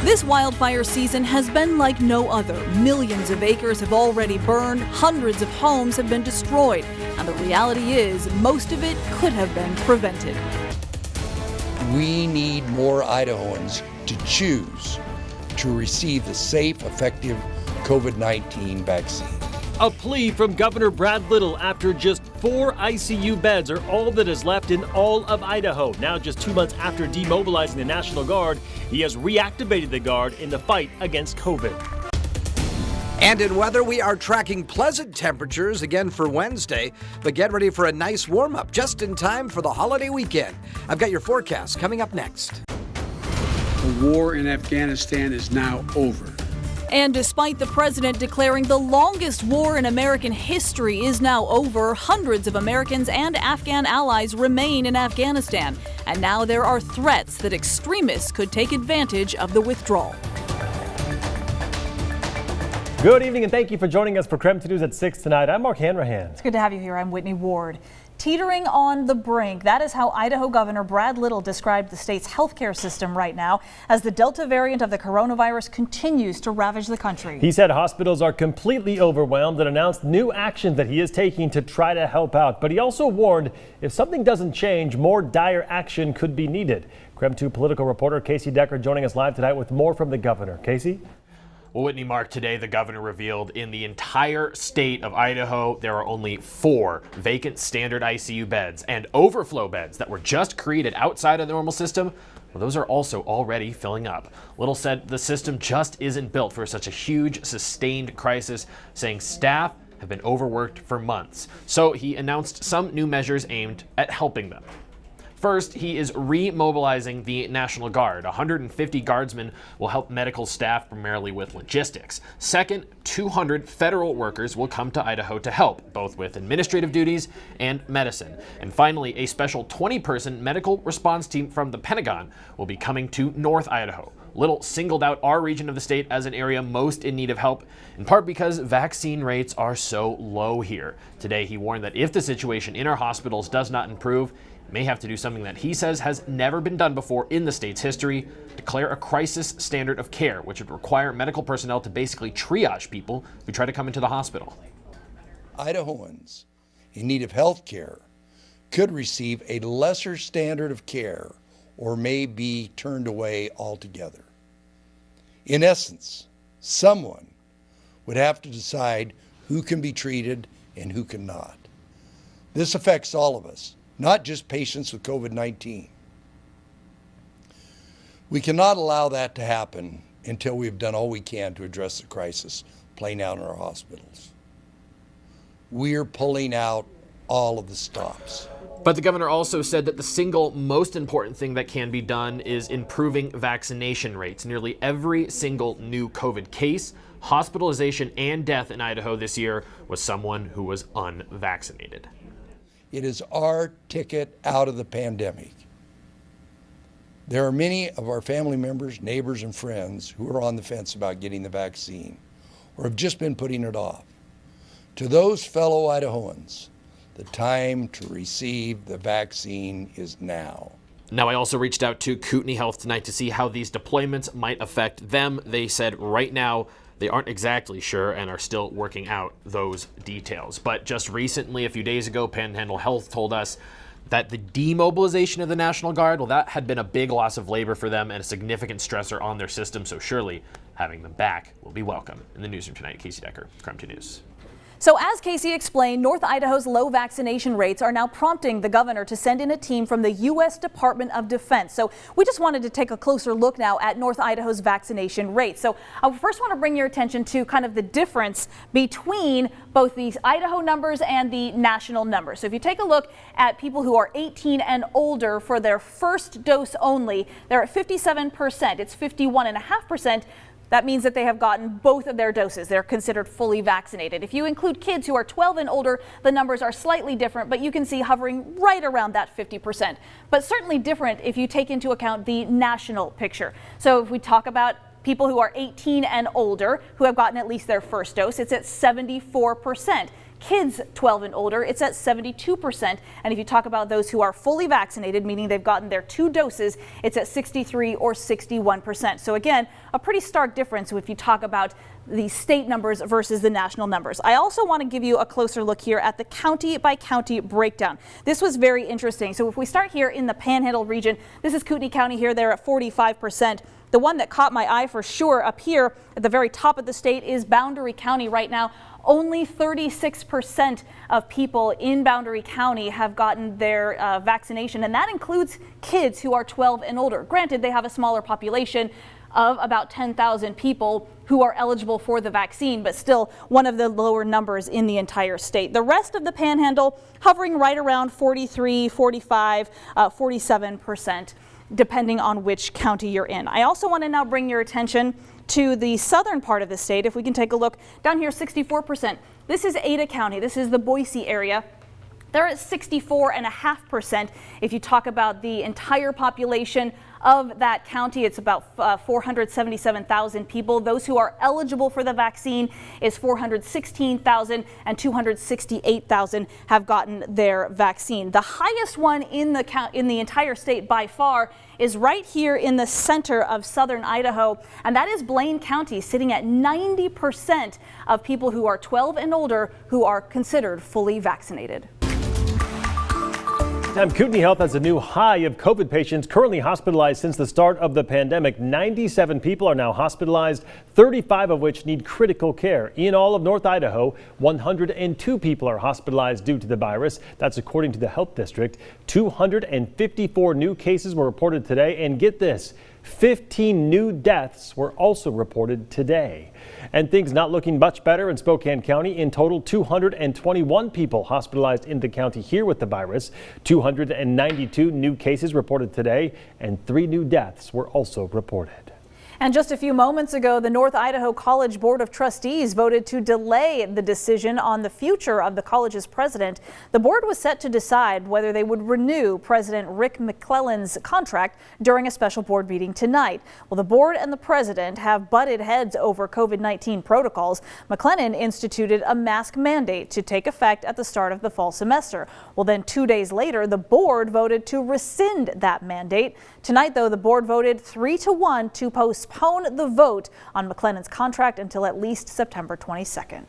This wildfire season has been like no other. Millions of acres have already burned, hundreds of homes have been destroyed, and the reality is most of it could have been prevented. We need more Idahoans to choose to receive the safe, effective COVID-19 vaccine. A plea from Governor Brad Little after just 4 ICU beds are all that is left in all of Idaho. Now, just 2 months after demobilizing the National Guard, he has reactivated the Guard in the fight against COVID. And in weather, we are tracking pleasant temperatures again for Wednesday, but get ready for a nice warm-up just in time for the holiday weekend. I've got your forecast coming up next. The war in Afghanistan is now over. And despite the president declaring the longest war in American history is now over, hundreds of Americans and Afghan allies remain in Afghanistan. And now there are threats that extremists could take advantage of the withdrawal. Good evening and thank you for joining us for Krem2 News at 6 tonight. I'm Mark Hanrahan. It's good to have you here. I'm Whitney Ward. Teetering on the brink. That is how Idaho Governor Brad Little described the state's healthcare system right now as the Delta variant of the coronavirus continues to ravage the country. He said hospitals are completely overwhelmed and announced new action that he is taking to try to help out. But he also warned if something doesn't change, more dire action could be needed. Krem2 political reporter Casey Decker joining us live tonight with more from the governor. Casey? Well, Whitney, Mark, today the governor revealed in the entire state of Idaho there are only 4 vacant standard ICU beds, and overflow beds that were just created outside of the normal system. Well, those are also already filling up. Little said the system just isn't built for such a huge, sustained crisis, saying staff have been overworked for months. So he announced some new measures aimed at helping them. First, he is remobilizing the National Guard. 150 guardsmen will help medical staff primarily with logistics. Second, 200 federal workers will come to Idaho to help, both with administrative duties and medicine. And finally, a special 20-person medical response team from the Pentagon will be coming to North Idaho. Little singled out our region of the state as an area most in need of help, in part because vaccine rates are so low here. Today, he warned that if the situation in our hospitals does not improve, may have to do something that he says has never been done before in the state's history: declare a crisis standard of care, which would require medical personnel to basically triage people who try to come into the hospital. Idahoans in need of health care could receive a lesser standard of care or may be turned away altogether. In essence, someone would have to decide who can be treated and who cannot. This affects all of us, not just patients with COVID-19. We cannot allow that to happen until we've done all we can to address the crisis playing out in our hospitals. We're pulling out all of the stops. But the governor also said that the single most important thing that can be done is improving vaccination rates. Nearly every single new COVID case, hospitalization, and death in Idaho this year was someone who was unvaccinated. It is our ticket out of the pandemic. There are many of our family members, neighbors, and friends who are on the fence about getting the vaccine or have just been putting it off. To those fellow Idahoans, the time to receive the vaccine is now. Now, I also reached out to Kootenai Health tonight to see how these deployments might affect them. They said right now they aren't exactly sure and are still working out those details. But just recently, a few days ago, Panhandle Health told us that the demobilization of the National Guard, well, that had been a big loss of labor for them and a significant stressor on their system. So surely having them back will be welcome. In the newsroom tonight, Casey Decker, Krem2 News. So as Casey explained, North Idaho's low vaccination rates are now prompting the governor to send in a team from the U.S. Department of Defense. So we just wanted to take a closer look now at North Idaho's vaccination rates. So I first want to bring your attention to kind of the difference between both these Idaho numbers and the national numbers. So if you take a look at people who are 18 and older for their first dose only, they're at 57%. It's 51.5%. That means that they have gotten both of their doses. They're considered fully vaccinated. If you include kids who are 12 and older, the numbers are slightly different, but you can see hovering right around that 50%. But certainly different if you take into account the national picture. So if we talk about people who are 18 and older who have gotten at least their first dose, it's at 74%. kids 12 and older, it's at 72%. And if you talk about those who are fully vaccinated, meaning they've gotten their 2 doses, it's at 63 or 61%. So again, a pretty stark difference if you talk about the state numbers versus the national numbers. I also want to give you a closer look here at the county by county breakdown. This was very interesting. So if we start here in the Panhandle region, this is Kootenai County here, they're at 45%. The one that caught my eye for sure up here at the very top of the state is Boundary County right now. Only 36% of people in Boundary County have gotten their vaccination, and that includes kids who are 12 and older. Granted, they have a smaller population of about 10,000 people who are eligible for the vaccine, but still one of the lower numbers in the entire state. The rest of the Panhandle hovering right around 43, 45, 47%, depending on which county you're in. I also want to now bring your attention to the southern part of the state. If we can take a look down here, 64%. This is Ada County. This is the Boise area. They're at 64.5%. If you talk about the entire population of that county, it's about 477,000 people. Those who are eligible for the vaccine is 416,000, and 268,000 have gotten their vaccine. The highest one in the entire state by far is right here in the center of southern Idaho, and that is Blaine County, sitting at 90% of people who are 12 and older who are considered fully vaccinated. Kootenai Health has a new high of COVID patients currently hospitalized since the start of the pandemic. 97 people are now hospitalized, 35 of which need critical care. In all of North Idaho, 102 people are hospitalized due to the virus. That's according to the health district. 254 new cases were reported today, and get this, 15 new deaths were also reported today. And things not looking much better in Spokane County. In total, 221 people hospitalized in the county here with the virus. 292 new cases reported today, and 3 new deaths were also reported. And just a few moments ago, the North Idaho College Board of Trustees voted to delay the decision on the future of the college's president. The board was set to decide whether they would renew President Rick McClellan's contract during a special board meeting tonight. Well, the board and the president have butted heads over COVID-19 protocols. McClellan instituted a mask mandate to take effect at the start of the fall semester. Well, then 2 days later, the board voted to rescind that mandate. Tonight, though, the board voted 3-1 to postpone the vote on McClellan's contract until at least September 22nd.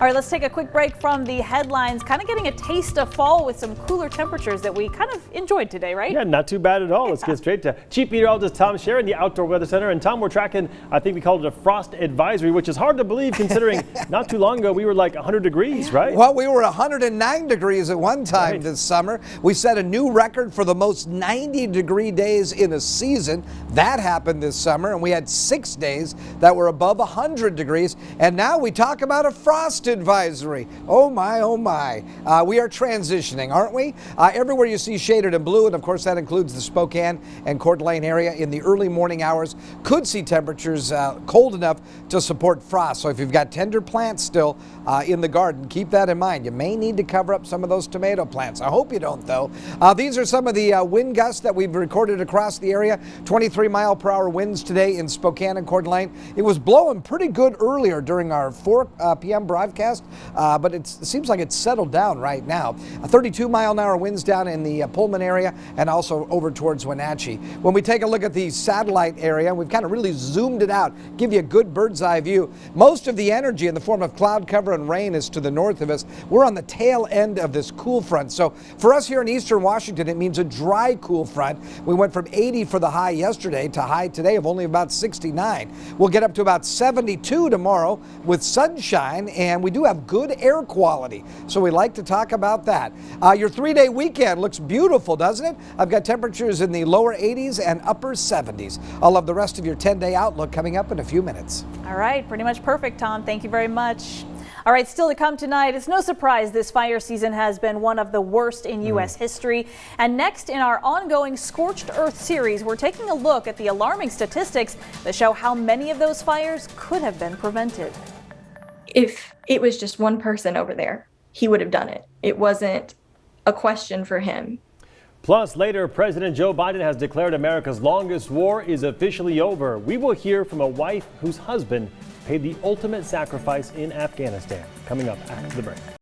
All right, let's take a quick break from the headlines. Kind of getting a taste of fall with some cooler temperatures that we kind of enjoyed today, right? Yeah, not too bad at all. Let's get straight to Chief Meteorologist Tom Scherer in the Outdoor Weather Center. And Tom, we're tracking, I think we called it a frost advisory, which is hard to believe considering not too long ago we were like 100 degrees, right? Well, we were 109 degrees at one time this summer. We set a new record for the most 90-degree days in a season. That happened this summer, and we had 6 days that were above 100 degrees. And now we talk about a frost advisory. Oh my, oh my. We are transitioning, aren't we? Everywhere you see shaded in blue, and of course that includes the Spokane and Coeur d'Alene area, in the early morning hours could see temperatures cold enough to support frost. So if you've got tender plants still in the garden, keep that in mind. You may need to cover up some of those tomato plants. I hope you don't, though. These are some of the wind gusts that we've recorded across the area. 23-mile-per-hour winds today in Spokane and Coeur d'Alene. It was blowing pretty good earlier during our 4 p.m. broadcast, but it seems like it's settled down right now. 32-mile-an-hour winds down in the Pullman area and also over towards Wenatchee. When we take a look at the satellite area, we've kind of really zoomed it out, give you a good bird's eye view. Most of the energy in the form of cloud cover and rain is to the north of us. We're on the tail end of this cool front. So for us here in eastern Washington, it means a dry cool front. We went from 80 for the high yesterday to high today of only about 69. We'll get up to about 72 tomorrow with sunshine, and we do have good air quality. So we like to talk about that. Your 3-day weekend looks beautiful, doesn't it? I've got temperatures in the lower 80s and upper 70s. I'll have the rest of your 10-day outlook coming up in a few minutes. All right, pretty much perfect, Tom. Thank you very much. All right, still to come tonight, it's no surprise this fire season has been one of the worst in U.S. history. And next in our ongoing Scorched Earth series, we're taking a look at the alarming statistics that show how many of those fires could have been prevented. If it was just one person over there, he would have done it. It wasn't a question for him. Plus, later, President Joe Biden has declared America's longest war is officially over. We will hear from a wife whose husband paid the ultimate sacrifice in Afghanistan. Coming up after the break.